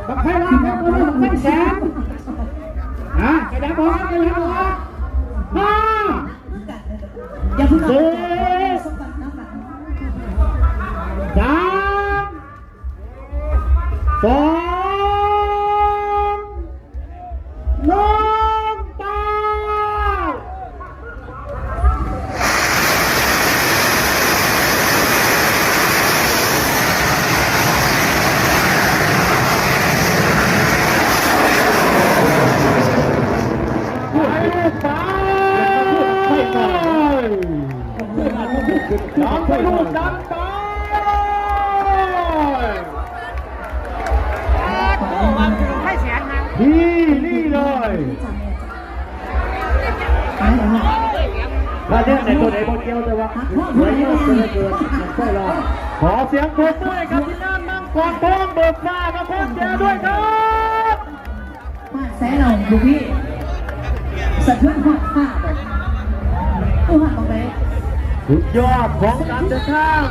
บักไฟล่างครับบักไฟแสนกระดับออกห้าอย่าพึ่งสี่สามสองหนึ่งตายน้องไปลูกดังไปที่นี่เลยถ้าเรื่องไหนตัวไหนบนเกี่ยวแต่ว่าเหมือนเยอะเกินใช่หรอขอเสียงปรบมือกับที่นั่นนั่งกอดท้องเบิกหน้ามาพร้อมแกด้วยครับแซ่เราดูพี่สะเทือนหักผ้าแบบหักตรงไหนสุดยอดของการเดินทาง